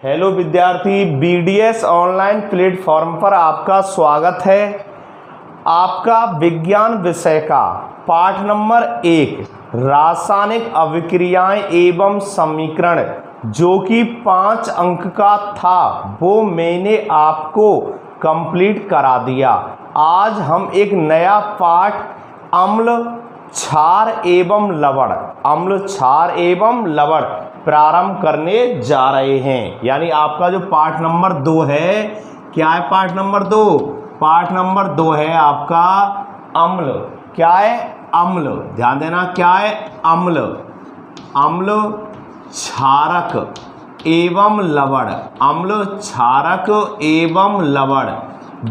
Hello विद्यार्थी, BDS online platform पर आपका स्वागत है। आपका विज्ञान विषय का पाठ नंबर 1 रासायनिक अभिक्रियाएं एवं समीकरण जो कि 5 अंक का था वो मैंने आपको कंप्लीट करा दिया। आज हम एक नया पाठ अम्ल क्षार एवं लवण प्रारंभ करने जा रहे हैं। यानी आपका जो पाठ नंबर 2 है, क्या है पाठ नंबर 2? पाठ नंबर 2 है आपका अम्ल। क्या है? अम्ल। ध्यान देना, क्या है? अम्ल। अम्ल क्षारक एवं लवण। अम्ल क्षारक एवं लवण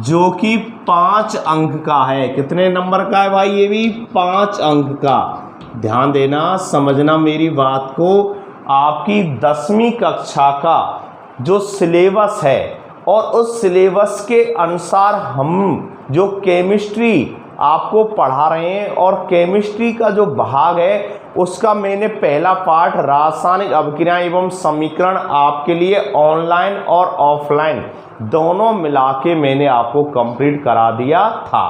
जो कि 5 अंक का है। कितने नंबर का है भाई? ये भी 5 अंक का। ध्यान देना, समझना मेरी बात को। आपकी 10वीं कक्षा का जो सिलेबस है और उस सिलेबस के अनुसार हम जो केमिस्ट्री आपको पढ़ा रहे हैं और केमिस्ट्री का जो भाग है उसका मैंने पहला पाठ रासायनिक अभिक्रियाएं एवं समीकरण आपके लिए ऑनलाइन और ऑफलाइन दोनों मिला के मैंने आपको कंप्लीट करा दिया था।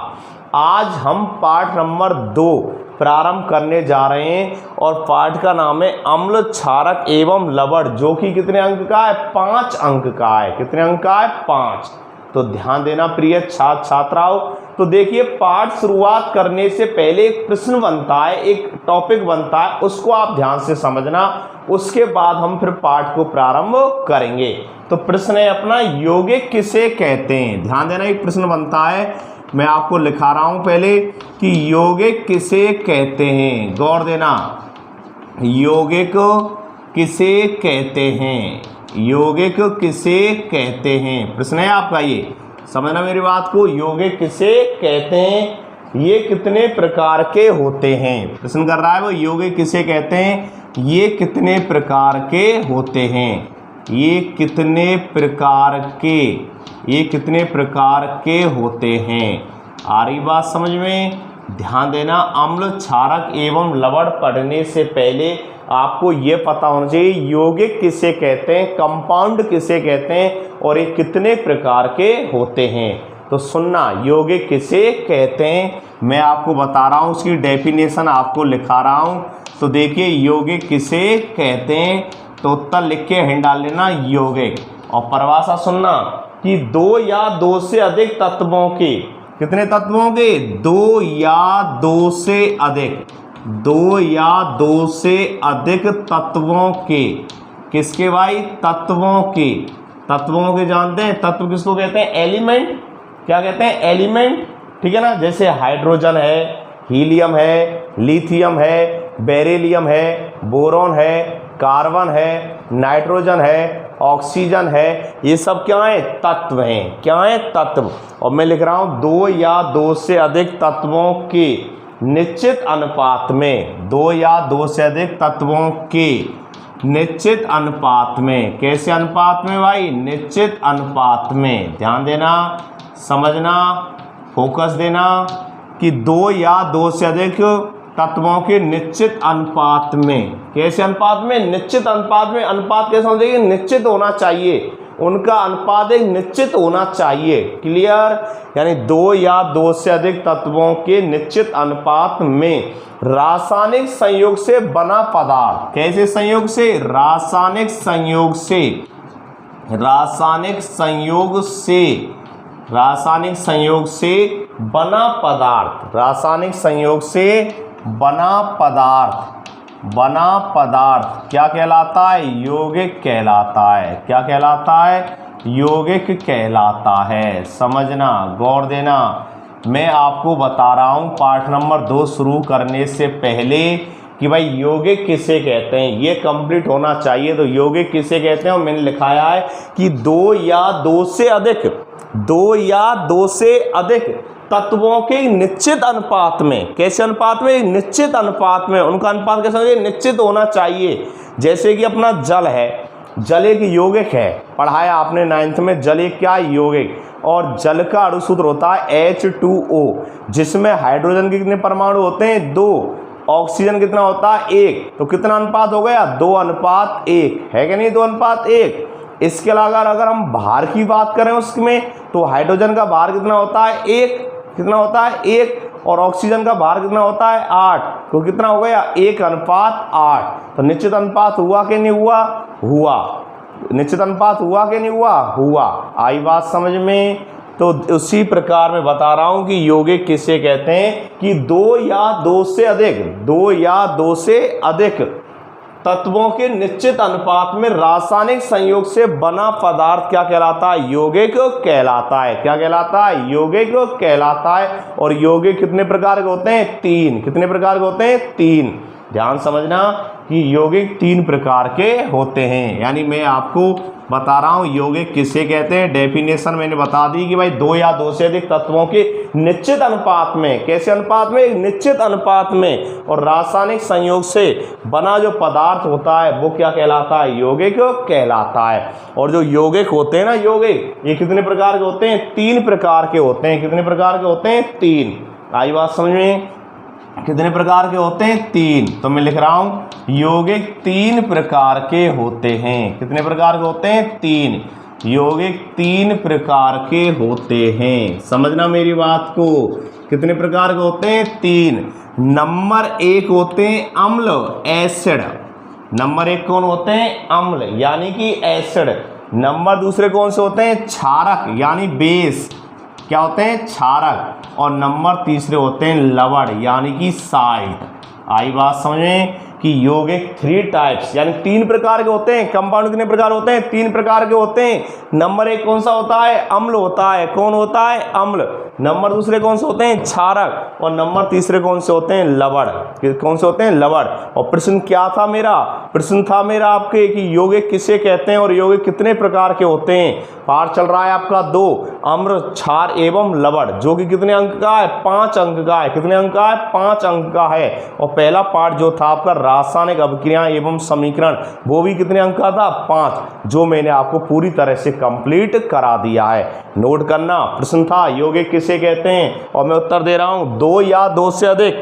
आज हम पाठ नंबर 2 प्रारंभ करने जा रहे हैं और पाठ का नाम है अम्ल क्षारक एवं लवण जो कि कितने अंक का है? 5 अंक का है। कितने अंक का है? 5। तो ध्यान देना प्रिय छात्र छात्राओं। तो देखिए, पाठ शुरुआत करने से पहले एक प्रश्न बनता है, एक टॉपिक बनता है, उसको आप ध्यान से समझना। उसके बाद हम फिर पाठ को प्रारंभ करेंगे। तो प्रश्न है अपना, यौगिक किसे कहते हैं? ध्यान देना, एक प्रश्न बनता है, मैं आपको लिखा रहा हूं पहले कि यौगिक किसे कहते हैं। गौर देना, यौगिक किसे कहते हैं? यौगिक किसे कहते हैं? प्रश्न है आपका, ये समझना मेरी बात को। यौगिक किसे कहते हैं? ये कितने प्रकार के होते हैं? प्रश्न कर रहा है वो, यौगिक किसे कहते हैं? ये कितने प्रकार के होते हैं? ये कितने प्रकार के होते हैं? आ रही बात समझ में? ध्यान देना, अम्ल क्षारक एवं लवण पढ़ने से पहले आपको ये पता होना चाहिए यौगिक किसे कहते हैं, कंपाउंड किसे कहते हैं और ये कितने प्रकार के होते हैं। तो सुनना, यौगिक किसे कहते हैं मैं आपको बता रहा हूँ, उसकी डेफिनेशन आपको लिखा रहा हूँ। तो देखिए, यौगिक किसे कहते हैं तो उत्तर लिख के हिंट डाल लेना, यौगिक। और परिभाषा सुनना कि 2 या 2 से अधिक तत्वों के, कितने तत्वों के? 2 या 2 से अधिक, 2 या 2 से अधिक तत्वों के। किसके भाई? तत्वों के। तत्वों के जानते हैं, तत्व किसको कहते हैं? एलिमेंट। क्या कहते हैं? एलिमेंट। ठीक है ना, जैसे हाइड्रोजन है, हीलियम है, लिथियम है, बेरिलियम है, बोरॉन है, कार्बन है, नाइट्रोजन है, ऑक्सीजन है, ये सब क्या है? तत्व हैं। क्या है? तत्व। और मैं लिख रहा हूं 2 या 2 से अधिक तत्वों के निश्चित अनुपात में, 2 या 2 से अधिक तत्वों के निश्चित अनुपात में। कैसे अनुपात में भाई? निश्चित अनुपात में। ध्यान देना, समझना, फोकस देना कि 2 या 2 से अधिक तत्वों के निश्चित अनुपात में। कैसे अनुपात में? निश्चित अनुपात में। अनुपात कैसे समझेंगे? निश्चित होना चाहिए, उनका अनुपात एक निश्चित होना चाहिए। क्लियर? यानी 2 या 2 से अधिक तत्वों के निश्चित अनुपात में रासायनिक संयोग से बना पदार्थ। कैसे संयोग से? रासायनिक संयोग से, रासायनिक संयोग से, रासायनिक संयोग से बना पदार्थ, रासायनिक संयोग से बना पदार्थ, बना पदार्थ क्या कहलाता है? यौगिक कहलाता है। क्या कहलाता है? यौगिक कहलाता है। समझना, गौर देना, मैं आपको बता रहा हूं पाठ नंबर 2 शुरू करने से पहले कि भाई यौगिक किसे कहते हैं, ये कंप्लीट होना चाहिए। तो यौगिक किसे कहते हैं और मैंने लिखाया है कि 2 या 2 से अधिक, 2 या 2 से अधिक तत्वों के निश्चित अनुपात में। कैसे अनुपात में? निश्चित अनुपात में। उनका अनुपात कैसे होना? निश्चित होना चाहिए। जैसे कि अपना जल है, जल एक यौगिक है, पढ़ाया आपने 9th में, जल एक क्या? यौगिक। और जल का अणु सूत्र होता है H2O, जिसमें हाइड्रोजन के कितने परमाणु होते हैं? 2। ऑक्सीजन कितना होता है? 1। तो कितना अनुपात हो गया? 2:1 है कि नहीं? 2:1। इसके अलावा अगर हम भार की बात करें उसमें, तो हाइड्रोजन का भार कितना होता है 1, कितना होता है 1, और ऑक्सीजन का भार कितना होता है 8, तो कितना हो गया 1:8। तो निश्चित अनुपात हुआ कि नहीं हुआ? हुआ। निश्चित अनुपात हुआ कि नहीं हुआ? हुआ। आई बात समझ में? तो उसी प्रकार मैं बता रहा हूं कि यौगिक किसे कहते हैं कि 2 या 2 से अधिक तत्वों के निश्चित अनुपात में रासायनिक संयोग से बना पदार्थ क्या कहलाता है? यौगिक कहलाता है। क्या कहलाता है? यौगिक कहलाता है। और यौगिक कितने प्रकार के होते हैं? 3। कितने प्रकार के होते हैं? 3। ध्यान समझना कि यौगिक 3 प्रकार के होते हैं। यानी मैं आपको बता रहा हूं यौगिक किसे कहते हैं। डेफिनेशन मैंने बता दी कि भाई 2 या 2 से अधिक तत्वों के निश्चित अनुपात में, कैसे अनुपात में? निश्चित अनुपात में, और रासायनिक संयोग से बना जो पदार्थ होता है वो क्या कहलाता है? यौगिक कहलाता है। और जो यौगिक होते हैं ना, यौगिक ये कितने प्रकार के होते हैं? 3 प्रकार के होते हैं। कितने प्रकार के होते हैं? 3। आई बात समझ में? कितने प्रकार के होते हैं? 3। तो मैं लिख रहा हूं यौगिक 3 प्रकार के होते हैं। कितने प्रकार के होते हैं? 3। यौगिक 3 प्रकार के होते हैं। समझना मेरी बात को। कितने प्रकार के होते हैं? 3। नंबर 1 होते हैं अम्ल, एसिड। नंबर 1 कौन होते हैं? अम्ल यानी कि एसिड। नंबर दूसरे कौन से होते हैं? क्षारक यानी बेस। क्या होते हैं? क्षारक। और नंबर तीसरे होते हैं लवण यानी कि साल्ट। आई बात समझ में कि यौगिक 3 टाइप्स यानी 3 प्रकार के होते हैं। कंपाउंड कितने प्रकार होते हैं? 3 प्रकार के होते हैं। नंबर 1 कौन सा होता है? अम्ल होता है। कौन होता है? अम्ल। नंबर दूसरे कौन से होते हैं? क्षारक। और नंबर तीसरे कौन से होते हैं? लवण। कौन से होते हैं? लवण। और प्रश्न क्या था मेरा? प्रश्न था मेरा आपके कि यौगिक किसे कहते हैं और यौगिक कितने प्रकार के होते हैं। पाठ चल रहा है आपका 2, अम्ल, क्षार एवं लवण, जो कि कितने अंक का है? 5 अंक का है। कितने अंक का है? 5 अंक का है। और पहला पार्ट जो था आपका रासायनिक अभिक्रिया एवं समीकरण, वो भी कितने अंक का था? 5, जो मैंने आपको पूरी तरह से कंप्लीट करा दिया है। नोट करना, प्रश्न था यौगिक किसे कहते हैं और मैं उत्तर दे रहा हूं 2 या 2 से अधिक।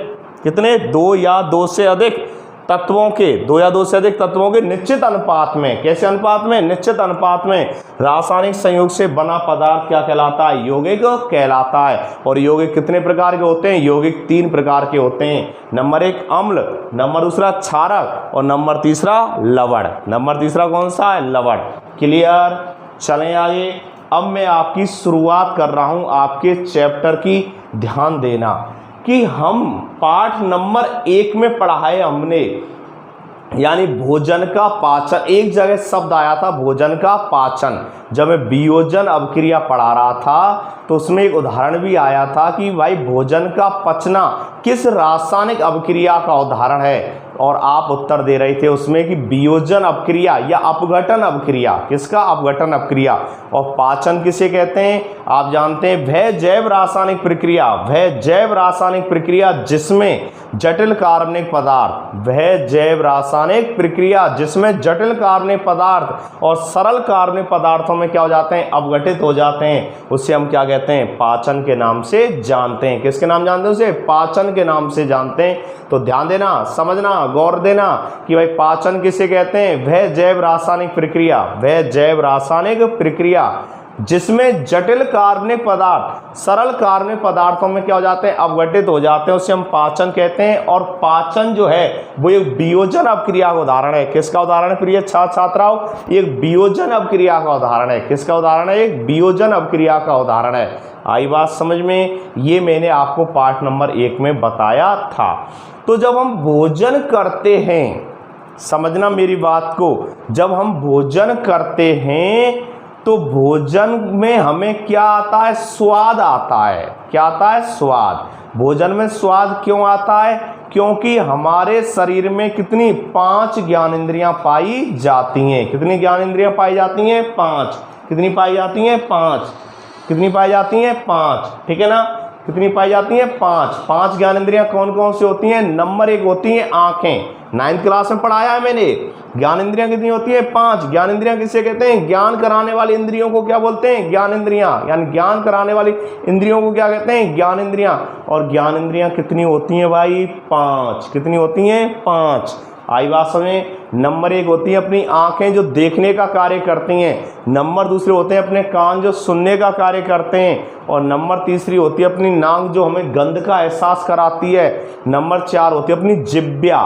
कितने? 2 या 2 से अधिक तत्वों के, 2 या 2 से अधिक तत्वों के निश्चित अनुपात में, कैसे अनुपात में? निश्चित अनुपात में रासायनिक संयोग से बना पदार्थ क्या कहलाता है? यौगिक कहलाता है। और यौगिक कितने प्रकार के होते हैं? यौगिक 3 प्रकार के होते हैं। नंबर 1 अम्ल, नंबर दूसरा क्षारक, और नंबर तीसरा लवण। नंबर तीसरा कौन सा है? लवण। क्लियर? चलें आगे। अब मैं आपकी शुरुआत कर रहा हूं आपके चैप्टर की। ध्यान देना कि हम पाठ नंबर 1 में पढ़ा है हमने, यानी भोजन का पाचन। एक जगह शब्द आया था भोजन का पाचन। जब मैं वियोजन अभिक्रिया पढ़ा रहा था तो उसमें एक उदाहरण भी आया था कि भाई भोजन का पचना किस रासायनिक अभिक्रिया का उदाहरण है, और आप उत्तर दे रहे थे उसमें कि वियोजन अभिक्रिया या अपघटन अभिक्रिया। किसका? अपघटन अभिक्रिया। और पाचन किसे कहते हैं? आप जानते हैं वह जैव रासायनिक प्रक्रिया, वह जैव रासायनिक प्रक्रिया जिसमें जटिल कार्बनिक पदार्थ, वह जैव रासायनिक प्रक्रिया जिसमें जटिल कार्बनिक पदार्थ और सरल कार्बनिक पदार्थों में क्या हो जाते हैं? अपघटित हो जाते हैं। उसे हम क्या कहते हैं? पाचन के नाम से जानते हैं। किसके नाम जानते हैं उसे? पाचन के नाम से जानते हैं। तो ध्यान देना, समझना, गौर देना कि भाई पाचन किसे कहते हैं? वह जैव रासायनिक प्रक्रिया, वह जैव रासायनिक प्रक्रिया जिसमें जटिल कार्बनिक पदार्थ सरल कार्बनिक पदार्थों में क्या हो जाते हैं? अपघटित हो जाते हैं, उसे हम पाचन कहते हैं। और पाचन जो है वो एक वियोजन अभिक्रिया का उदाहरण है। किसका उदाहरण है प्रिय छात्राओं? एक वियोजन अभिक्रिया का उदाहरण है। किसका उदाहरण है? एक वियोजन अभिक्रिया का उदाहरण है। आई बात समझ में? ये मैंने आपको पाठ नंबर 1 में बताया था। तो जब हम भोजन करते हैं, समझना मेरी बात को, जब हम भोजन करते हैं तो भोजन में हमें क्या आता है? स्वाद आता है। क्या आता है? स्वाद। भोजन में स्वाद क्यों आता है? क्योंकि हमारे शरीर में कितनी? 5 ज्ञानेंद्रियां पाई जाती हैं। कितनी ज्ञानेंद्रियां पाई जाती हैं? 5। कितनी पाई जाती हैं? 5। कितनी पाई जाती हैं? 5। ठीक है ना? कितनी पाई जाती हैं? 5। 5 ज्ञानेंद्रियां कौन कौन सी होती हैं? नंबर 1 होती हैं आंखें। 9th क्लास में पढ़ाया है मैंने। ज्ञानेंद्रियां कितनी होती है? 5। ज्ञानेंद्रियां किसे कहते हैं? ज्ञान कराने वाली इंद्रियों को क्या बोलते हैं? ज्ञानेंद्रियां। यानी ज्ञान कराने वाली इंद्रियों को क्या कहते हैं? ज्ञानेंद्रियां। और ज्ञानेंद्रियां कितनी होती हैं भाई? 5। कितनी होती हैं? 5। आई बात समझ में? नंबर 1 होती है अपनी आंखें जो देखने का कार्य करती हैं, नंबर दूसरे होते हैं अपने कान जो सुनने का कार्य करते हैं, और नंबर तीसरी होती है अपनी नाक जो हमें गंध का एहसास कराती है, नंबर 4 होती है अपनी जिब्या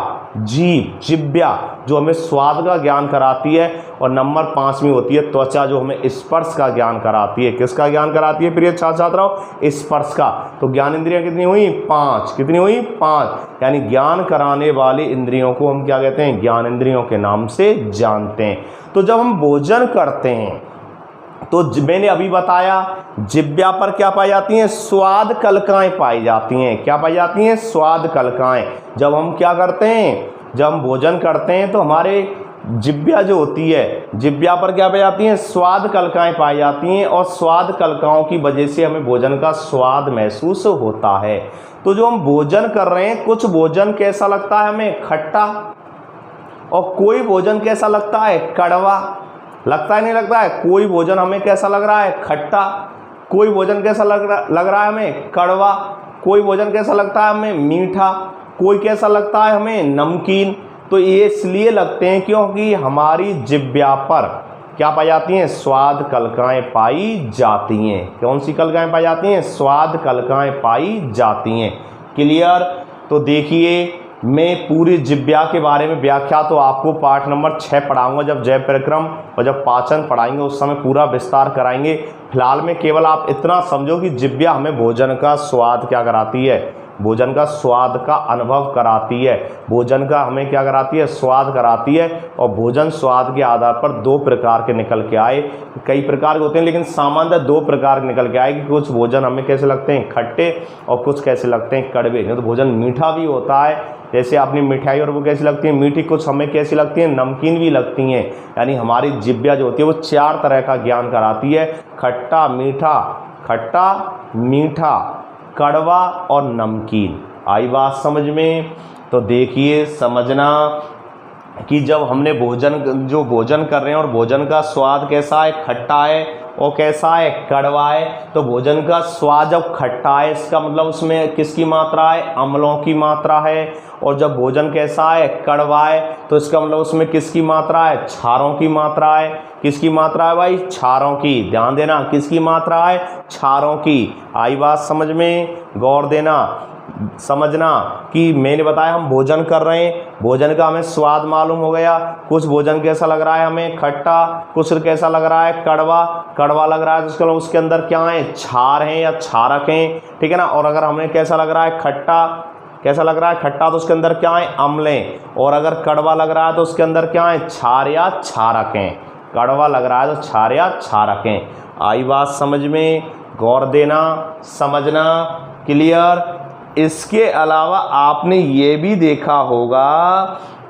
जो हमें स्वाद का ज्ञान कराती है, और नंबर 5वीं होती है त्वचा जो हमें स्पर्श का ज्ञान कराती है। किसका ज्ञान कराती है प्रिय छात्रों? स्पर्श का। तो ज्ञान इंद्रियां कितनी हुई? 5। कितनी हुई? 5। यानी ज्ञान कराने वाली इंद्रियों को हम क्या कहते हैं? ज्ञान इंद्रियों के नाम से जानते हैं। तो जब हम भोजन करते हैं तो मैंने अभी बताया जिब्या पर क्या पाई जाती हैं? स्वाद कलिकाएं पाई जाती हैं। क्या पाई जाती हैं? स्वाद कलिकाएं। जब हम क्या करते हैं? जब हम भोजन करते हैं तो हमारे जिब्या जो होती है, जिब्या पर क्या पाई जाती हैं? स्वाद कलिकाएं पाई जाती हैं, और स्वाद कलिकाओं की वजह से हमें भोजन का स्वाद महसूस होता है। तो जो हम भोजन कर रहे हैं, कुछ भोजन कैसा लगता है हमें? खट्टा, और कोई भोजन कैसा लगता है? कड़वा। लगता है नहीं लगता है? कोई भोजन हमें कैसा लग रहा है? खट्टा। कोई भोजन कैसा लग रहा है हमें? कड़वा। कोई भोजन कैसा लगता है हमें? मीठा। कोई कैसा लगता है हमें? नमकीन। तो ये इसलिए लगते हैं क्योंकि हमारी जिब्या पर क्या पाई जाती हैं? स्वाद कलिकाएं पाई जाती हैं। कौन सी कलिकाएं पाई जाती हैं? स्वाद कलिकाएं पाई जाती हैं। क्लियर? तो देखिए, मैं पूरी जिब्या के बारे में व्याख्या तो आपको पाठ नंबर 6 पढ़ाऊंगा, जब जय परिक्रम और जब पाचन पढ़ाएंगे उस समय पूरा विस्तार कराएंगे। फिलहाल में केवल आप इतना समझो कि जिब्या हमें भोजन का स्वाद क्या कराती है? भोजन का स्वाद का अनुभव कराती है। भोजन का हमें क्या कराती है? स्वाद कराती है। और भोजन स्वाद के आधार पर 2 प्रकार के निकल के आए। कई प्रकार के होते हैं, लेकिन सामान्यतः 2 प्रकार के निकल के आए कि कुछ भोजन हमें कैसे लगते हैं? खट्टे, और कुछ कैसे लगते हैं? कड़वे। नहीं तो भोजन मीठा भी होता है, जैसे अपनी मिठाई, और वो कैसी लगती है? मीठी। कुछ हमें कैसी लगती है? नमकीन भी लगती हैं। यानी हमारी जिब्या जो होती है वो 4 तरह का ज्ञान कराती है: खट्टा, मीठा, कड़वा और नमकीन। आई बात समझ में? तो देखिए, समझना कि जब हमने भोजन कर रहे हैं और भोजन का स्वाद कैसा है? खट्टा है, और कैसा है? कड़वा है। तो भोजन का स्वाद जब खट्टा है, इसका मतलब उसमें किसकी मात्रा है? अम्लों की मात्रा है। और जब भोजन कैसा है? कड़वा है, तो इसका मतलब उसमें किसकी मात्रा है? क्षारों की मात्रा है। किसकी मात्रा है भाई? क्षारों की। ध्यान देना, किसकी मात्रा है? क्षारों की। आई बात समझ में? गौर देना, समझना कि मैंने बताया हम भोजन कर रहे हैं, भोजन का हमें स्वाद मालूम हो गया। कुछ भोजन कैसा लग रहा है हमें? खट्टा। कुछ कैसा लग रहा है? कड़वा लग रहा है, तो उसके अंदर क्या है? क्षार हैं या क्षारक हैं, ठीक है ना। और अगर हमें कैसा लग रहा है? खट्टा। कैसा लग रहा है? खट्टा, तो उसके अंदर क्या है? अम्ल हैं। और अगर कड़वा लग रहा है तो उसके अंदर क्या है? क्षार या क्षारक हैं। कड़वा लग रहा है तो क्षार या क्षारक हैं। आई बात समझ में? गौर देना, समझना। क्लियर? इसके अलावा आपने ये भी देखा होगा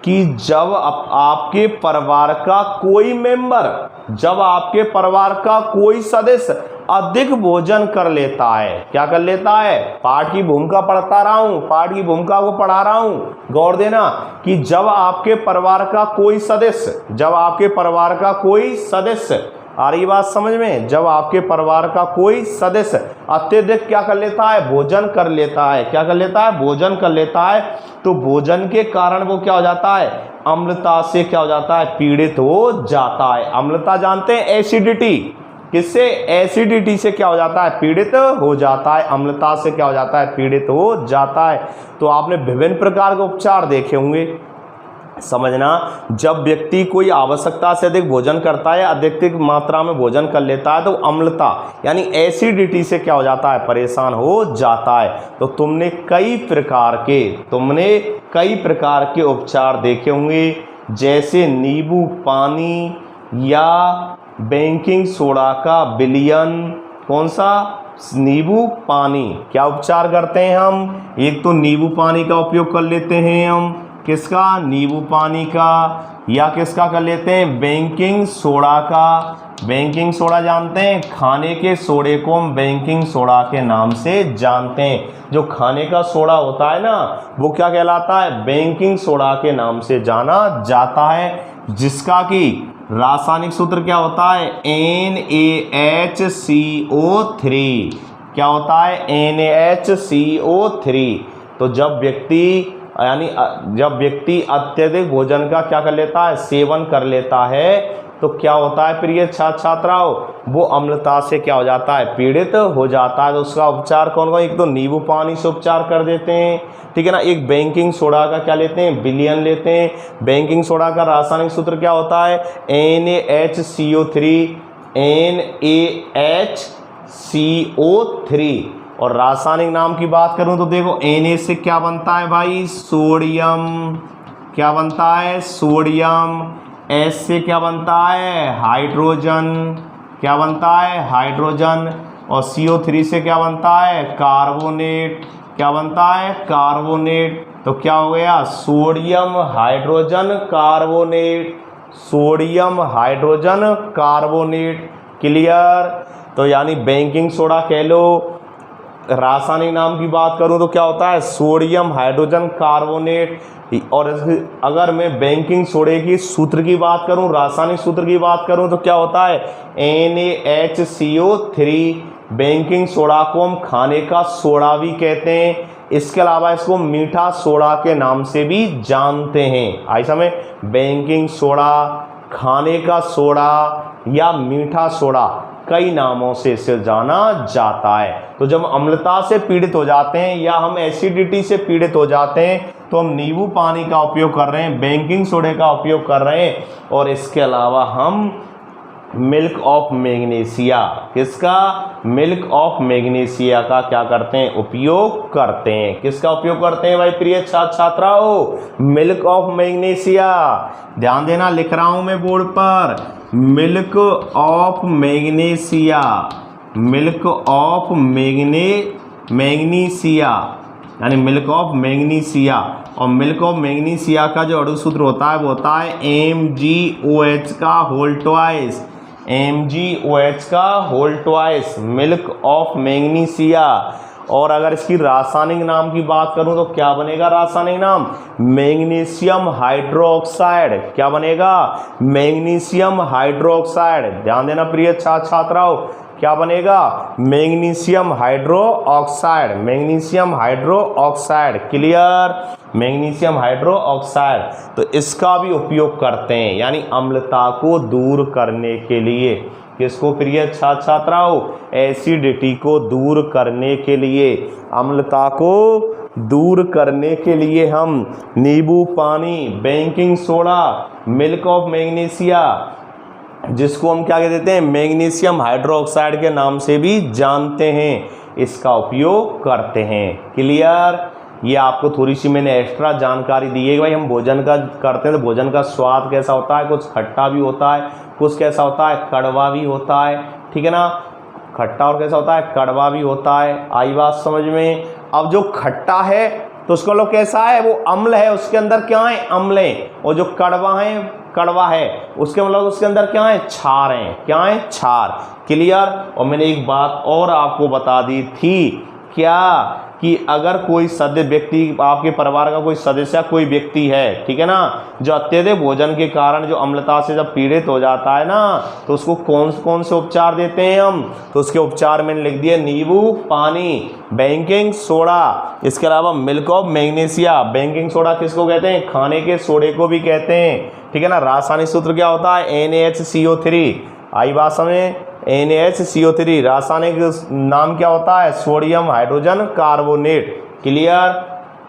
कि जब आपके परिवार का कोई मेंबर, जब आपके परिवार का कोई सदस्य अधिक भोजन कर लेता है, क्या कर लेता है? पाठ की भूमिका पढ़ता रहा हूं, पाठ की भूमिका को पढ़ा रहा हूं। गौर देना कि जब आपके परिवार का कोई सदस्य, जब आपके परिवार का कोई सदस्य, आ रही बात समझ में? जब आपके परिवार का कोई सदस्य अत्यधिक क्या कर लेता है? भोजन कर लेता है। क्या कर लेता है? भोजन कर लेता है। तो भोजन के कारण वो क्या हो जाता है? अम्लता से क्या हो जाता है? पीड़ित हो जाता है। अम्लता जानते हैं? एसिडिटी। किससे? एसिडिटी से क्या हो जाता है? पीड़ित हो जाता है। अम्लता से क्या हो जाता है? पीड़ित हो जाता है। तो आपने विभिन्न प्रकार के उपचार देखे होंगे। समझना, जब व्यक्ति कोई आवश्यकता से अधिक भोजन करता है, अधिक मात्रा में भोजन कर लेता है, तो अम्लता यानी एसिडिटी से क्या हो जाता है? परेशान हो जाता है। तो तुमने कई प्रकार के उपचार देखे होंगे, जैसे नींबू पानी या बेकिंग सोडा का विलयन। कौन सा? नींबू पानी। क्या उपचार करते हैं हम? एक तो नींबू पानी का उपयोग कर लेते हैं हम। किसका? नींबू पानी का। या किसका कर लेते हैं? बेकिंग सोडा का। बेकिंग सोडा जानते हैं? खाने के सोडे को हम बेकिंग सोडा के नाम से जानते हैं। जो खाने का सोडा होता है ना, वो क्या कहलाता है? बेकिंग सोडा के नाम से जाना जाता है, जिसका कि रासायनिक सूत्र क्या होता है? NaHCO3। क्या होता है? NaHCO3। तो जब व्यक्ति यानी जब व्यक्ति अत्यधिक भोजन का क्या कर लेता है, सेवन कर लेता है, तो क्या होता है प्रिय छात्र छात्राओं, वो अम्लता से क्या हो जाता है, पीड़ित हो जाता है। तो उसका उपचार कौन कौन, एक तो नींबू पानी से उपचार कर देते हैं, ठीक है ना। एक बेकिंग सोडा का क्या लेते हैं, विलयन लेते हैं। बेकिंग सोडा का रासायनिक सूत्र क्या होता है, NaHCO3, NaHCO3। और रासायनिक नाम की बात करूं तो देखो Na से क्या बनता है भाई, सोडियम, क्या बनता है, सोडियम। S से क्या बनता है, हाइड्रोजन, क्या बनता है, हाइड्रोजन। और CO3 से क्या बनता है, कार्बोनेट, क्या बनता है, कार्बोनेट। तो क्या हो गया, sodium hydrogen carbonate, sodium hydrogen carbonate. Clear. तो यानी बेकिंग सोडा कह लो, रासायनिक नाम की बात करूं तो क्या होता है, सोडियम हाइड्रोजन कार्बोनेट। और अगर मैं बेकिंग सोडे की सूत्र की बात करूं, रासायनिक सूत्र की बात करूं तो क्या होता है, NaHCO3। बेकिंग सोडा को हम खाने का सोडा भी कहते हैं, इसके अलावा इसको मीठा सोडा के नाम से भी जानते हैं। आई समझ, बेकिंग सोडा, खाने का सोडा या मीठा सोडा, कई नामों से इसे जाना जाता है। तो जब अम्लता से पीड़ित हो जाते हैं या हम एसिडिटी से पीड़ित हो जाते हैं तो हम नींबू पानी का उपयोग कर रहे हैं, बेकिंग सोडे का उपयोग कर रहे हैं, और इसके अलावा हम मिल्क ऑफ मैग्नीशिया, किसका, मिल्क ऑफ मैग्नीशिया का क्या करते हैं, उपयोग करते हैं। किसका उपयोग करते हैं भाई प्रिय छात्र छात्राओं, मिल्क ऑफ मैग्नीशिया। ध्यान देना, लिख रहा हूं मैं बोर्ड पर, milk of magnesia, milk of magnesia, यानी मिल्क ऑफ मैग्नीशिया। और मिल्क ऑफ मैग्नीशिया का जो अणु सूत्र होता है वो होता है MgOH का होल ट्वाइस, MgOH का whole twice, milk of magnesia. और अगर इसकी रासायनिक नाम की बात करूं तो क्या बनेगा, रासायनिक नाम मैग्नीशियम हाइड्रोक्साइड। क्या बनेगा, मैग्नीशियम हाइड्रोक्साइड। ध्यान देना प्रिय छात्र छात्राओं, क्या बनेगा, magnesium hydro oxide, magnesium hydro oxide. Clear, magnesium hydro oxide. तो इसका भी उपयोग करते हैं, यानी अम्लता को दूर करने के लिए। किसको प्रिय छात्र छात्राओं, एसिडिटी को दूर करने के लिए, अम्लता को दूर करने के लिए हम नींबू पानी, baking soda, milk of magnesia, जिसको हम क्या कह देते हैं, मैग्नीशियम हाइड्रोक्साइड के नाम से भी जानते हैं, इसका उपयोग करते हैं। क्लियर। ये आपको थोड़ी सी मैंने एक्स्ट्रा जानकारी दी है कि भाई हम भोजन का करते हैं तो भोजन का स्वाद कैसा होता है, कुछ खट्टा भी होता है, कुछ कैसा होता है, कड़वा भी होता है, ठीक है ना। खट्टा और कैसा होता है, कड़वा भी होता है। आई बात समझ में। अब जो खट्टा है तो उसका लोग कैसा है, वो अम्ल है, उसके अंदर क्या है, अम्ल है। और जो कड़वा है उसके मतलब उसके अंदर क्या है, क्षार है, क्या है, क्षार। क्लियर। और मैंने एक बात और आपको बता दी थी, क्या, कि अगर कोई सदस्य व्यक्ति, आपके परिवार का कोई सदस्य, कोई व्यक्ति है, ठीक है ना, जो अत्यधिक भोजन के कारण जो अम्लता से जब पीड़ित हो जाता है ना, तो उसको कौन से उपचार देते हैं हम, तो उसके उपचार मैंने लिख दिए, नींबू पानी, बेकिंग सोडा, इसके अलावा milk of magnesia. Baking soda किसको कहते हैं, खाने के सोडे को भी कहते हैं, ठीक है ना। रासायनिक सूत्र क्या होता है, NaHCO3। आई बात समझे, NaHCO3। रासायनिक नाम क्या होता है, sodium hydrogen carbonate. Clear.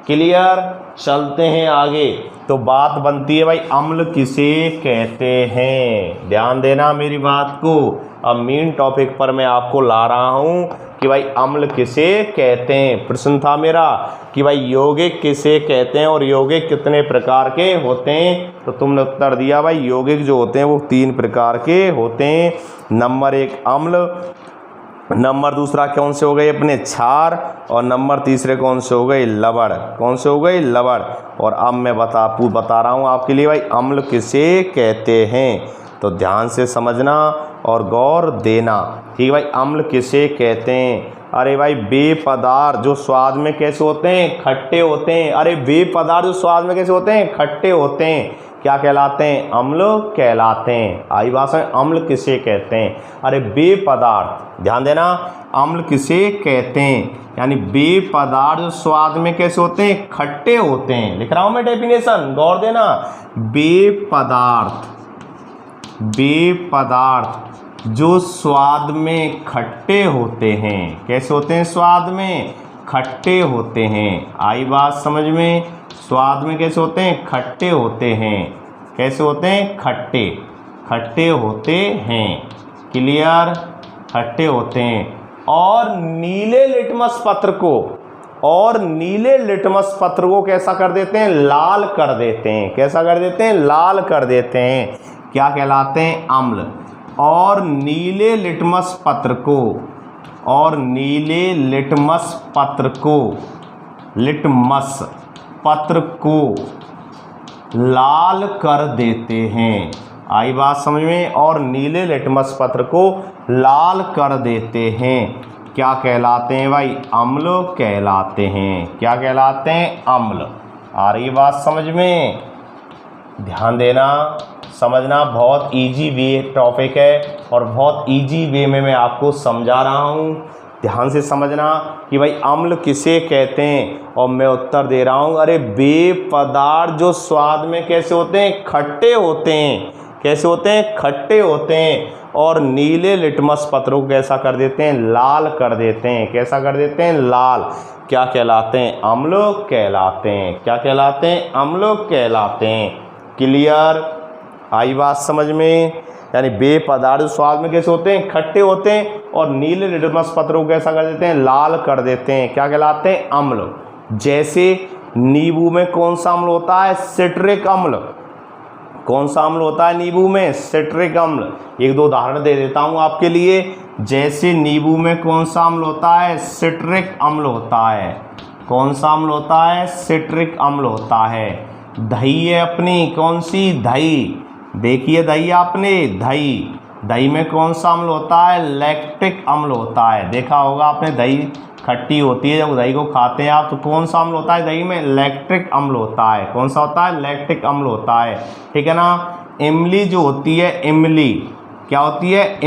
Clear. चलते हैं आगे। तो बात बनती है भाई, अम्ल किसे कहते हैं। ध्यान देना मेरी बात को। अब मेन टॉपिक पर मैं आपको ला रहा हूं कि भाई अम्ल किसे कहते हैं। प्रश्न था मेरा कि भाई यौगिक किसे कहते हैं और यौगिक कितने प्रकार के होते हैं, तो तुमने उत्तर दिया भाई यौगिक जो होते हैं वो 3 प्रकार के होते हैं। नंबर 1 अम्ल, नंबर दूसरा कौन से हो गए अपने, क्षार, और नंबर तीसरे कौन से हो गए, लवण। कौन से हो गए, लवण। और अब मैं बता रहा हूँ आपके लिए भाई अम्ल किसे कहते हैं, तो ध्यान से समझना और गौर देना। ठीक है भाई, अम्ल किसे कहते हैं। अरे भाई वे पदार्थ जो स्वाद में कैसे होते हैं, खट्टे होते हैं। अरे वे पदार्थ जो स्वाद में कैसे होते हैं, खट्टे होते हैं। क्या कहलाते हैं? अम्ल कहलाते हैं। आई भाषा में अम्ल किसे कहते हैं? अरे बे पदार्थ, ध्यान देना, अम्ल किसे कहते हैं? यानी बे पदार्थ जो स्वाद में कैसे होते हैं? खट्टे होते हैं। लिख रहा हूं मैं डेफिनेशन, गौर देना। बे पदार्थ जो स्वाद में खट्टे होते हैं, कैसे होते हैं? स्वाद में खट्टे होते हैं। आई बात समझ में? स्वाद में कैसे होते हैं? खट्टे होते हैं। कैसे होते हैं? खट्टे होते हैं। क्लियर? खट्टे होते हैं। और नीले लिटमस पत्र को कैसा कर देते हैं? लाल कर देते हैं। कैसा कर देते हैं? लाल कर देते हैं। क्या कहलाते हैं? अम्ल। और नीले लिटमस पत्र को लाल कर देते हैं। आई बात समझ में? और नीले लिटमस पत्र को लाल कर देते हैं। क्या कहलाते हैं भाई? अम्ल कहलाते हैं। क्या कहलाते हैं? अम्ल। आ रही बात समझ में? ध्यान देना, समझना। बहुत इजी वे टॉपिक है और बहुत इजी वे में मैं आपको समझा रहा हूँ। ध्यान से समझना कि भाई अम्ल किसे कहते हैं, और मैं उत्तर दे रहा हूँ। अरे बे पदार्थ जो स्वाद में कैसे होते हैं? खट्टे होते हैं। कैसे होते हैं? खट्टे होते हैं। और नीले लिटमस पत्रों को कैसा कर देते हैं? लाल कर देते हैं। कैसा कर देते हैं? लाल। क्या कहलाते हैं? अम्ल कहलाते हैं। क्या कहलाते हैं? अम्ल कहलाते हैं। क्लियर? आई बात समझ में? यानी बे पदार्थ स्वाद में कैसे होते हैं? खट्टे होते हैं। और नीले लिटमस पत्रों को कैसा कर देते हैं? लाल कर देते हैं। क्या कहलाते हैं? अम्ल। जैसे नींबू में कौन सा अम्ल होता है? सिट्रिक अम्ल। कौन सा अम्ल होता है नींबू में? सिट्रिक अम्ल। एक दो उदाहरण दे देता हूँ आपके लिए। जैसे नींबू में कौन सा अम्ल होता है? सिट्रिक अम्ल होता है। कौन सा अम्ल होता है? सिट्रिक अम्ल होता है। दही है अपनी, कौन सी? दही। देखिए दही आपने, दही में कौन सा अम्ल होता है? लैक्टिक अम्ल होता है। देखा होगा आपने, दही खट्टी होती है, जब दही को खाते हैं आप तो कौन सा अम्ल होता है दही में? लैक्टिक अम्ल होता है। कौन सा होता है? लैक्टिक अम्ल होता है। ठीक है ना? इमली जो होती है, इमली क्या होती है?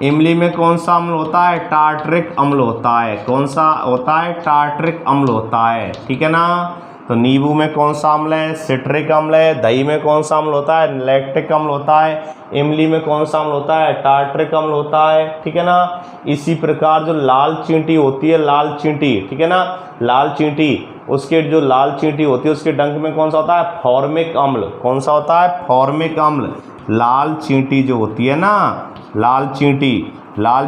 इमली में कौन सा अम्ल होता है? टार्टरिक अम्ल होता है। कौन सा होता है? टार्टरिक अम्ल होता है। ठीक है ना? तो नींबू में कौन सा अम्ल है? सिट्रिक अम्ल है। दही में कौन सा अम्ल होता है? लैक्टिक अम्ल होता है। इमली में कौन सा अम्ल होता है? टार्टरिक अम्ल होता है। ठीक है ना? इसी प्रकार जो लाल चींटी होती है, लाल चींटी, ठीक है ना, लाल चींटी, उसके जो लाल चींटी होती है उसके डंक में कौन सा होता है? फॉर्मिक अम्ल। कौन सा होता है? फॉर्मिक अम्ल। लाल चींटी जो होती है ना, लाल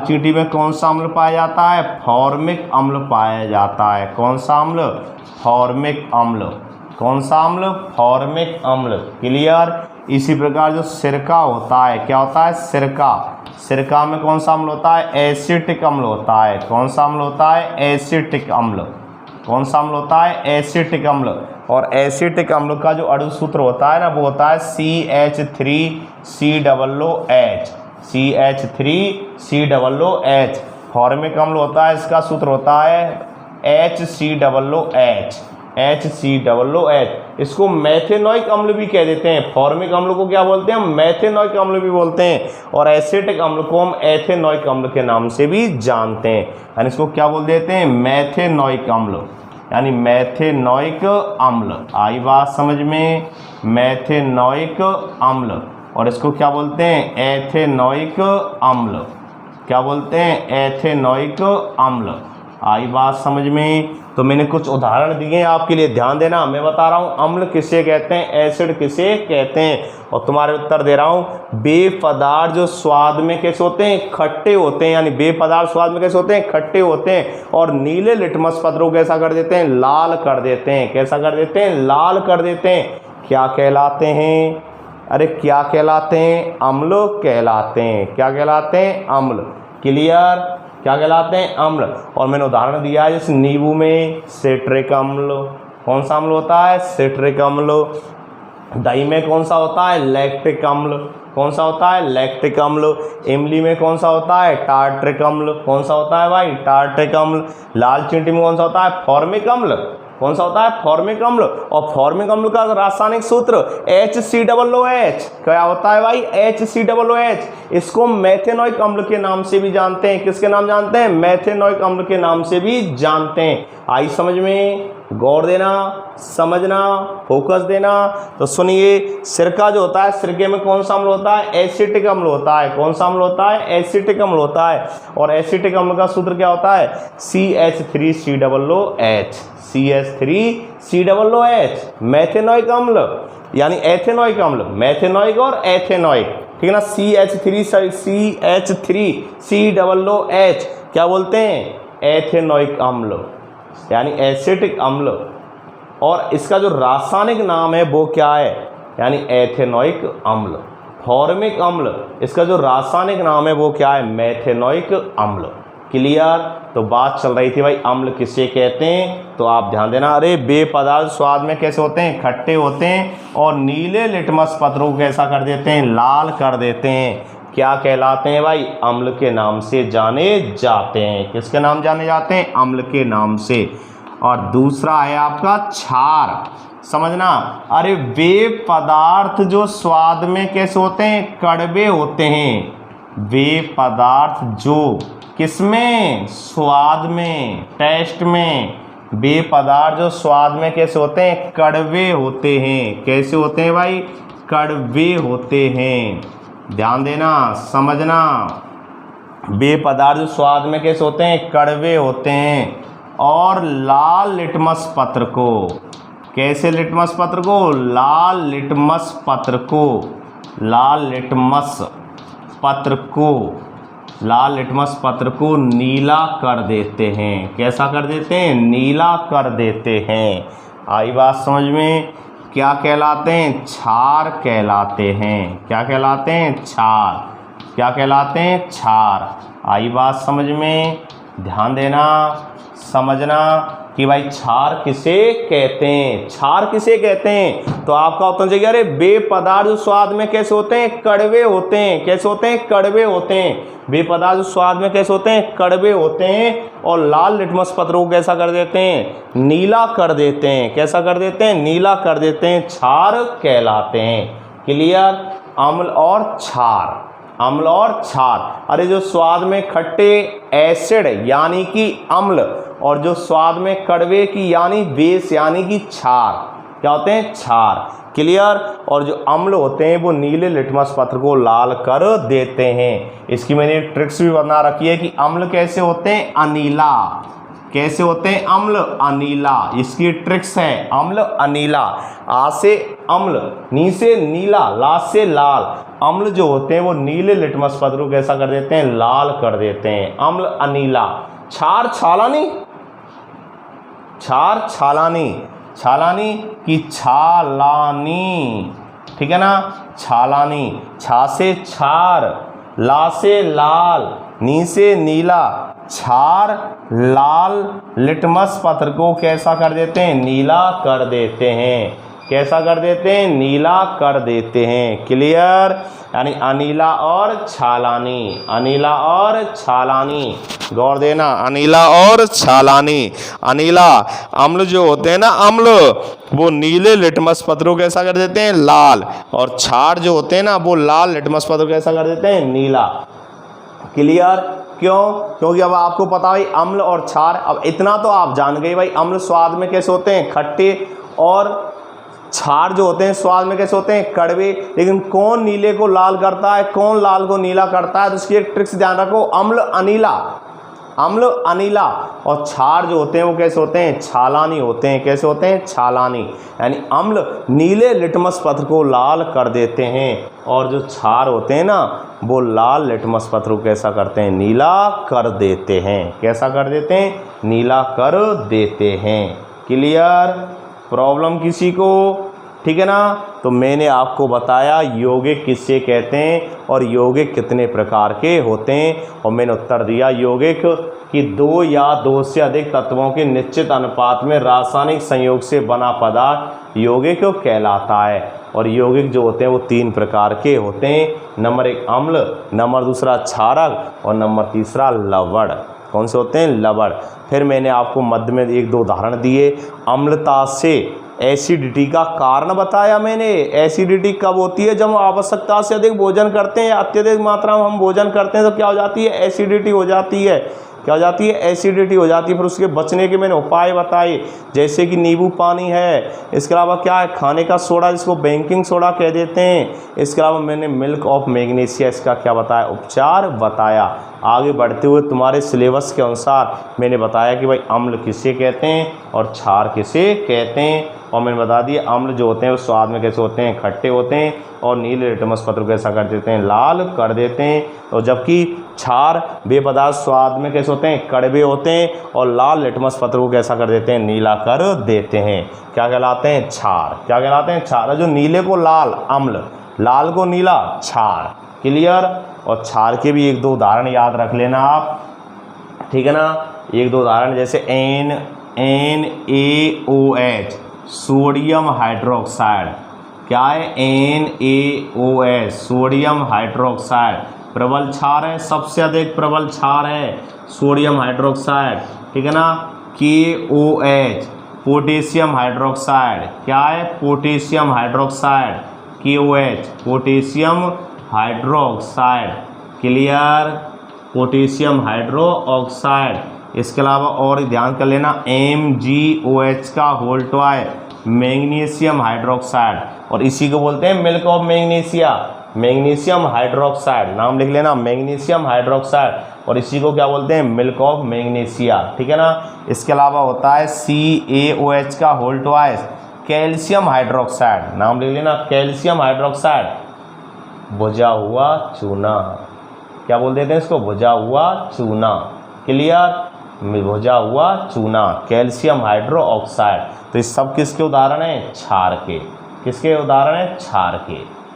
चींटी में कौन सा अम्ल पाया जाता है? फॉर्मिक अम्ल पाया जाता है। कौन सा अम्ल? फॉर्मिक अम्ल। कौन सा अम्ल? फॉर्मिक अम्ल। क्लियर? इसी प्रकार जो सिरका होता है, क्या होता है? सिरका में कौन सा अम्ल होता है? एसिटिक अम्ल होता है। कौन सा अम्ल होता है? एसिटिक अम्ल। कौन सा अम्ल होता है? एसिटिक अम्ल। और एसिटिक अम्ल का जो अणु सूत्र होता है ना, वो होता है CH3COOH। CH3COOH। फॉर्मिक अम्ल होता है, इसका सूत्र होता है HCOOH। इसको मेथेनोइक अम्ल भी कह देते हैं। फॉर्मिक अम्ल को क्या बोलते हैं? मेथेनोइक अम्ल भी बोलते हैं। और एसिटिक अम्ल को हम एथेनोइक अम्ल के नाम से भी जानते हैं। यानी इसको क्या बोल देते हैं? मेथेनोइक अम्ल, यानी मेथेनोइक अम्ल। आई बात समझ में? मेथेनोइक अम्ल। और इसको क्या बोलते हैं? एथेनोइक अम्ल। क्या बोलते हैं? एथेनोइक अम्ल। आई बात समझ में? तो मैंने कुछ उदाहरण दिए हैं आपके लिए, ध्यान देना। मैं बता रहा हूँ अम्ल किसे कहते हैं, एसिड किसे कहते हैं, और तुम्हारे उत्तर दे रहा हूँ। बे पदार्थ जो स्वाद में कैसे होते हैं? खट्टे होते हैं। यानी बे पदार्थ स्वाद में कैसे होते हैं? खट्टे होते हैं। और नीले लिटमस पत्रों को कैसा कर देते हैं? लाल कर देते हैं। कैसा कर देते हैं? लाल कर देते हैं। क्या कहलाते हैं? अरे क्या कहलाते हैं? अम्ल कहलाते हैं। क्या कहलाते हैं? अम्ल। क्लियर? क्या कहलाते हैं? अम्ल। और मैंने उदाहरण दिया है, जैसे नींबू में सिट्रिक अम्ल। कौन सा अम्ल होता है? सिट्रिक अम्ल। दही में कौन सा होता है? लैक्टिक अम्ल। कौन सा होता है? लैक्टिक अम्ल। इमली में कौन सा होता है? टार्टरिक अम्ल। कौन सा होता है भाई? टार्टरिक अम्ल। लाल चींटी में कौन सा होता है? फॉर्मिक अम्ल। कौन सा होता है, फॉर्मिक अम्ल। और फॉर्मिक अम्ल का रासायनिक सूत्र HCOOH, क्या होता है भाई, HCOOH। इसको मेथेनोइक अम्ल के नाम से भी जानते हैं, किसके नाम जानते हैं, मेथेनोइक अम्ल के नाम से भी जानते हैं। आई समझ में, गौर देना, समझना, फोकस देना। तो सुनिए, सिरका जो होता है, सिरके में कौन सा अम्ल होता है, एसिटिक अम्ल होता है। कौन सा अम्ल होता है, एसिटिक अम्ल होता है। और एसिटिक अम्ल का सूत्र क्या होता है, CH3COOH, CH3COOH। मेथेनोइक अम्ल यानी एथेनोइक अम्ल, मेथेनोइक और एथेनोइक, ठीक है ना। CH3COOH क्या बोलते हैं, एथेनोइक अम्ल यानी एसिटिक अम्ल। और इसका जो रासायनिक नाम है वो क्या है, यानी एथेनोइक अम्ल। फॉर्मिक अम्ल, इसका जो रासायनिक नाम है वो क्या है, मेथेनोइक अम्ल। क्लियर। तो बात चल रही थी भाई अम्ल किसे कहते हैं, तो आप ध्यान देना। अरे वे पदार्थ स्वाद में कैसे होते हैं, खट्टे होते हैं और नीले लिटमस पत्रों को कैसा कर देते हैं, लाल कर देते हैं। क्या कहलाते हैं भाई, अम्ल के नाम से जाने जाते हैं। किसके नाम जाने जाते हैं, अम्ल के नाम से। और दूसरा है आपका क्षार, समझना। अरे वे पदार्थ जो स्वाद में कैसे होते हैं, कड़वे होते हैं। वे पदार्थ जो किसमें, स्वाद में, टेस्ट में, वे पदार्थ जो स्वाद में कैसे होते हैं, कड़वे होते हैं। कैसे होते हैं भाई, कड़वे होते हैं। ध्यान देना, समझना। वे पदार्थ जो स्वाद में कैसे होते हैं, कड़वे होते हैं। और लाल लिटमस पत्र को, कैसे लिटमस पत्र को, लाल लिटमस पत्र को, लाल लिटमस पत्र को, लाल लिटमस पत्र को नीला कर देते हैं। कैसा कर देते हैं, नीला कर देते हैं। आई बात समझ में। क्या कहलाते हैं, क्षार कहलाते हैं। क्या कहलाते हैं, क्षार। क्या कहलाते हैं, क्षार। आई बात समझ में। ध्यान देना, समझना कि भाई क्षार किसे कहते हैं, क्षार किसे कहते हैं। तो आपका उत्तर चाहिए, अरे वे पदार्थ जो स्वाद में कैसे होते हैं, कड़वे होते हैं। कैसे होते हैं, कड़वे होते हैं। वे पदार्थ जो स्वाद में कैसे होते हैं, कड़वे होते हैं। और लाल लिटमस पत्रों को कैसा कर देते हैं, नीला कर देते हैं। कैसा कर देते हैं, नीला कर देते हैं। क्षार कहलाते हैं। क्लियर। अम्ल और क्षार, अम्ल और क्षार। अरे जो स्वाद में खट्टे, एसिड यानी कि अम्ल, और जो स्वाद में कड़वे की यानी बेस यानी कि क्षार, क्या होते हैं, क्षार। क्लियर। और जो अम्ल होते हैं वो नीले लिटमस पत्र को लाल कर देते हैं। इसकी मैंने एक ट्रिक्स भी बना रखी है कि अम्ल कैसे होते हैं, अनीला। कैसे होते हैं, अम्ल अनीला। इसकी ट्रिक्स है, अम्ल अनीला। आ से अम्ल, नी से नीला, ला से लाल। अम्ल जो होते हैं वो नीले लिटमस पत्र को कैसा कर देते हैं, लाल कर देते हैं। अम्ल अनीला। क्षार छालानी, क्षार छालानी, छालानी की छालानी, ठीक है ना, छालानी। छा से क्षार, ला से लाल, नी से नीला। क्षार लाल लिटमस पत्र को कैसा कर देते हैं, नीला कर देते हैं। कैसा कर देते हैं, नीला कर देते हैं। क्लियर। यानी अनीला और छालानी, अनीला और छालानी। गौर देना, अनीला और छालानी। अनीला अम्ल जो होते हैं ना, अम्ल वो नीले लिटमस पत्रों को कैसा कर देते हैं, लाल। और क्षार जो होते हैं ना वो लाल लिटमस पत्र को कैसा कर देते हैं, नीला। क्लियर। क्यों, क्योंकि अब आपको पता है अम्ल और क्षार। अब इतना तो आप जान गए भाई, अम्ल स्वाद में कैसे होते हैं, खट्टे, और क्षार जो होते हैं स्वाद में कैसे होते हैं, कड़वे। लेकिन कौन नीले को लाल करता है, कौन लाल को नीला करता है, तो उसकी एक ट्रिक्स ध्यान रखो, अम्ल अनीला, अम्ल अनीला। और क्षार जो होते हैं वो कैसे होते हैं, छालानी होते हैं। कैसे होते हैं, छालानी। यानी अम्ल नीले लिटमस पत्र को लाल कर देते हैं, और जो क्षार होते हैं ना वो लाल लिटमस पत्र को कैसा करते हैं, नीला कर देते हैं। कैसा कर देते हैं, नीला कर देते हैं। क्लियर। प्रॉब्लम किसी को, ठीक है ना। तो मैंने आपको बताया यौगिक किससे कहते हैं और यौगिक कितने प्रकार के होते हैं, और मैंने उत्तर दिया यौगिक कि 2 या 2 से अधिक तत्वों के निश्चित अनुपात में रासायनिक संयोग से बना पदार्थ यौगिक कहलाता है। और यौगिक जो होते हैं वो 3 प्रकार के होते हैं। नंबर 1 अम्ल, नंबर 2 क्षारक, और नंबर 3 लवण। कौन से होते हैं, लवण। फिर मैंने आपको मध्य में एक दो उदाहरण दिए। अम्लता से एसिडिटी का कारण बताया मैंने। एसिडिटी कब होती है, जब हम आवश्यकता से अधिक भोजन करते हैं या अत्यधिक मात्रा में हम भोजन करते हैं तो क्या हो जाती है, एसिडिटी हो जाती है। क्या हो जाती है, एसिडिटी हो जाती है। फिर उसके बचने के मैंने उपाय बताए, जैसे कि नींबू पानी है। इसके अलावा क्या है, खाने का सोडा जिसको बेकिंग सोडा कह देते हैं। इसके अलावा मैंने मिल्क ऑफ मैग्नीशिया, इसका क्या बताया, उपचार बताया। आगे बढ़ते हुए तुम्हारे सिलेबस के अनुसार मैंने बताया कि भाई अम्ल किसे कहते हैं और क्षार किसे कहते हैं। और मैंने बता दिया अम्ल जो होते हैं वो स्वाद में कैसे होते हैं, खट्टे होते हैं, और नीले लिटमस पत्र को कैसा कर देते हैं, लाल कर देते हैं। और जबकि क्षार बेपदार्थ स्वाद में कैसे होते हैं, कड़वे होते हैं, और लाल लिटमस पत्र को कैसा कर देते हैं, नीला कर देते हैं। क्या कहलाते हैं, क्षार। क्या कहलाते हैं, क्षार। जो नीले को लाल अम्ल, लाल को नीला क्षार। क्लियर। और क्षार के भी एक दो उदाहरण याद रख लेना आप, ठीक है ना। एक दो उदाहरण जैसे NaOH, सोडियम हाइड्रोक्साइड। क्या है, NaOH, सोडियम हाइड्रोक्साइड प्रबल क्षार है, सबसे अधिक प्रबल क्षार है सोडियम हाइड्रोक्साइड, ठीक है ना। KOH, potassium hydroxide. क्या है, potassium hydroxide. KOH, potassium hydroxide. Clear. Potassium hydroxide. इसके अलावा और ध्यान कर लेना MgOH का होल टॉय, मैग्नीशियम हाइड्रोक्साइड, और इसी को बोलते हैं milk of magnesia, magnesium hydroxide. नाम लिख लेना, मैग्नीशियम हाइड्रोक्साइड, और इसी को क्या बोलते हैं, मिल्क ऑफ मैग्नीशिया, ठीक है ना। इसके अलावा होता है CaOH का होल टॉय, कैल्शियम हाइड्रोक्साइड। नाम लिख लेना, कैल्शियम हाइड्रोक्साइड, भुजा हुआ चूना। क्या बोल देते हैं इसको, भुजा हुआ चूना। क्लियर। भुजा हुआ चूना, कैल्शियम हाइड्रोक्साइड। तो इस सब किसके उदाहरण हैं, क्षार के। किसके उदाहरण हैं, क्षार के।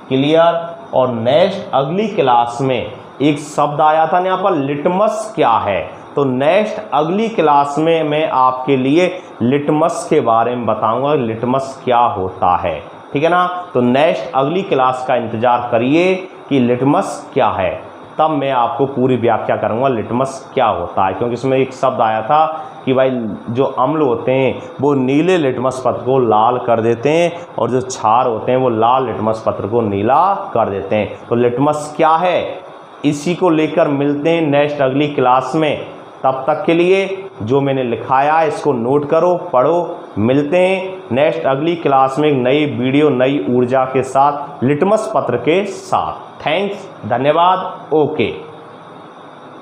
क्लियर। और नेक्स्ट अगली क्लास में एक शब्द आया था यहाँ पर, लिटमस क्या है। तो नेक्स्ट अगली क्लास में मैं आपके लिए लिटमस के बारे में बताऊंगा, लिटमस क्या होता है, ठीक है ना। तो नेक्स्ट अगली क्लास का इंतजार करिए कि लिटमस क्या है, तब मैं आपको पूरी व्याख्या करूंगा लिटमस क्या होता है। क्योंकि इसमें एक शब्द आया था कि भाई जो अम्ल होते हैं वो नीले लिटमस पत्र को लाल कर देते हैं, और जो क्षार होते हैं वो लाल लिटमस पत्र को नीला कर देते हैं। तो लिटमस क्या है, इसी को लेकर मिलते हैं नेक्स्ट अगली क्लास में। तब तक के लिए जो मैंने लिखाया है इसको नोट करो, पढ़ो। मिलते हैं नेक्स्ट अगली क्लास में एक नई वीडियो, नई ऊर्जा के साथ, लिटमस पत्र के साथ। थैंक्स, धन्यवाद, ओके।